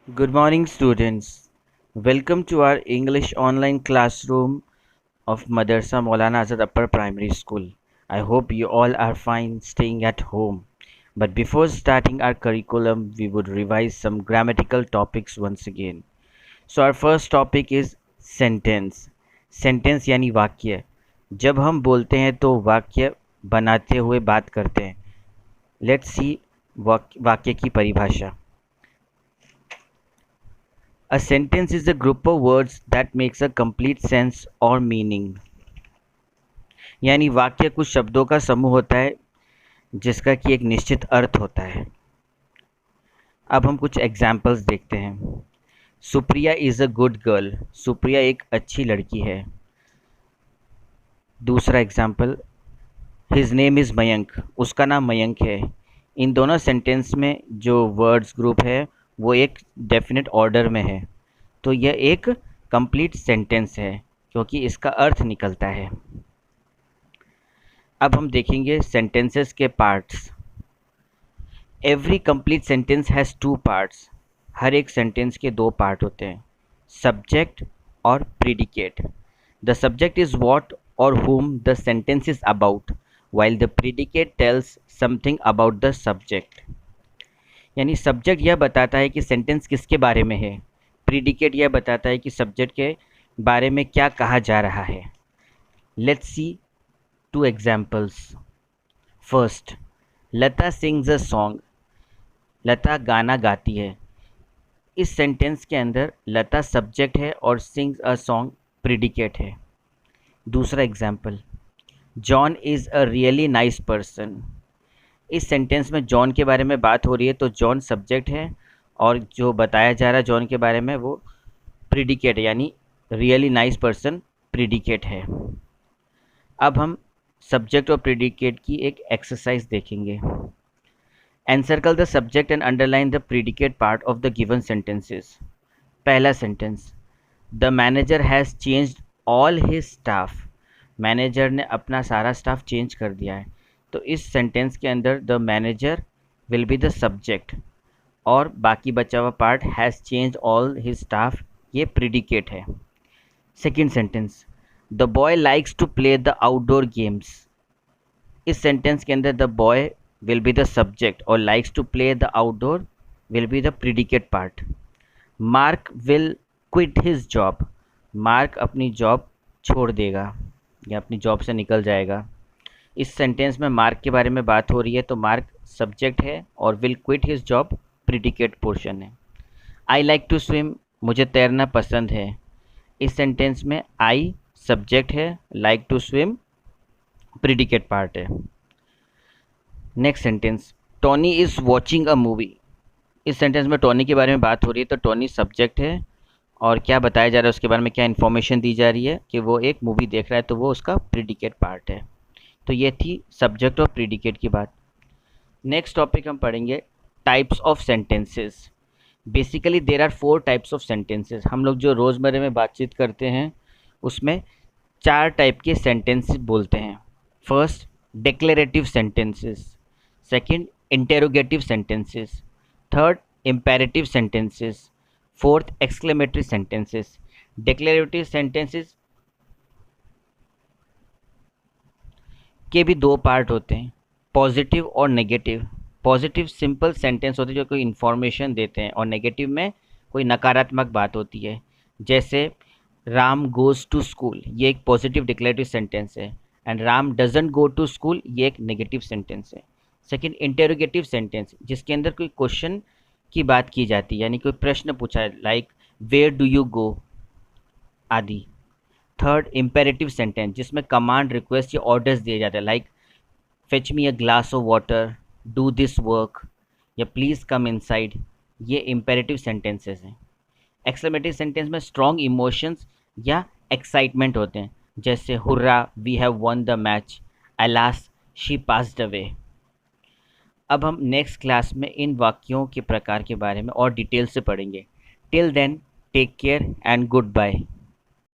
Good morning, students. Welcome to our English online classroom of Madrasa Maulana Azad Upper Primary School. I hope you all are fine staying at home. But before starting our curriculum, we would revise some grammatical topics once again. So our first topic is sentence. Sentence यानी वाक्य. जब हम बोलते हैं तो वाक्य बनाते हुए बात करते हैं. Let's see वाक्य की परिभाषा. A sentence is a group of words that makes a complete sense or meaning. यानी वाक्य कुछ शब्दों का समूह होता है जिसका कि एक निश्चित अर्थ होता है. अब हम कुछ एग्जाम्पल्स देखते हैं. Supriya is a good girl. Supriya एक अच्छी लड़की है. दूसरा example, his name is Mayank. उसका नाम मयंक है. इन दोनों सेंटेंस में जो वर्ड्स ग्रुप है वो एक डेफिनेट ऑर्डर में है, तो यह एक कंप्लीट सेंटेंस है क्योंकि इसका अर्थ निकलता है. अब हम देखेंगे सेंटेंसेस के parts. Every complete sentence has two parts. हर एक सेंटेंस के दो पार्ट होते हैं, सब्जेक्ट और predicate. The subject is what और whom the sentence is about, while the predicate tells something about the subject. यानी सब्जेक्ट यह बताता है कि सेंटेंस किसके बारे में है, प्रीडिकेट यह बताता है कि सब्जेक्ट के बारे में क्या कहा जा रहा है. Let's see two examples. First, Lata sings a song. Lata गाना गाती है. इस सेंटेंस के अंदर लता सब्जेक्ट है और सिंग्स अ सॉन्ग प्रीडिकेट है. दूसरा example, John is a really nice person. इस सेंटेंस में जॉन के बारे में बात हो रही है, तो जॉन सब्जेक्ट है और जो बताया जा रहा है जॉन के बारे में वो प्रीडिकेट है, यानी रियली नाइस पर्सन प्रीडिकेट है. अब हम सब्जेक्ट और प्रीडिकेट की एक एक्सरसाइज देखेंगे. Encircle the subject and underline the predicate part of the given sentences. पहला sentence, the manager has changed all his staff. Manager ने अपना सारा स्टाफ चेंज कर दिया है. तो इस सेंटेंस के अंदर the manager will be the subject और बाकी बचा हुआ part has change all his staff ये प्रीडिकेट है. Second sentence, the boy likes to play the outdoor games. इस सेंटेंस के अंदर the boy will be the subject और likes to play the outdoor will be the predicate part. Mark will quit his job. Mark अपनी job छोड़ देगा या अपनी job से निकल जाएगा. इस सेंटेंस में मार्क के बारे में बात हो रही है, तो मार्क सब्जेक्ट है और will quit his job predicate portion है. I like to swim. मुझे तैरना पसंद है. इस सेंटेंस में आई सब्जेक्ट है, like to swim predicate part है. Next sentence, Tony is watching a movie. इस सेंटेंस में टॉनी के बारे में बात हो रही है, तो टॉनी सब्जेक्ट है और क्या बताया जा रहा है उसके बारे में, क्या इन्फॉर्मेशन दी जा रही है कि वो एक मूवी देख रहा है, तो वो उसका प्रीडिकेट पार्ट है. तो ये थी सब्जेक्ट और प्रीडिकेट की बात. नेक्स्ट टॉपिक हम पढ़ेंगे types of sentences. Basically there are 4 types of sentences. हम लोग जो रोज़मर्रे में बातचीत करते हैं उसमें 4 टाइप के सेंटेंसेस बोलते हैं. First, declarative sentences. Second, interrogative sentences. Third, imperative sentences. Fourth, exclamatory sentences. Declarative sentences के भी 2 पार्ट होते हैं, पॉजिटिव और नेगेटिव. पॉजिटिव सिंपल सेंटेंस होते हैं जो कोई इन्फॉर्मेशन देते हैं और नेगेटिव में कोई नकारात्मक बात होती है. जैसे राम गोज़ टू स्कूल, ये एक पॉजिटिव डिक्लेरेटिव सेंटेंस है, and Ram doesn't go to school ये एक नेगेटिव सेंटेंस है. सेकंड, इंटेरोगेटिव सेंटेंस जिसके अंदर कोई क्वेश्चन की बात की जाती है, यानी कोई प्रश्न पूछा है, like where do you go आदि. थर्ड, इम्पेरेटिव सेंटेंस जिसमें कमांड, रिक्वेस्ट या ऑर्डर्स दिए जाते हैं, like fetch me a glass of water, do this work या प्लीज़ कम इनसाइड. ये इम्पेरेटिव सेंटेंसेस हैं. एक्सक्लेमेटरी सेंटेंस में स्ट्रॉन्ग इमोशंस या एक्साइटमेंट होते हैं, जैसे hurrah we have won the match, alas she passed away. अब हम नेक्स्ट क्लास में इन वाक्यों के प्रकार के बारे में और डिटेल से पढ़ेंगे. Till then, take care and good bye.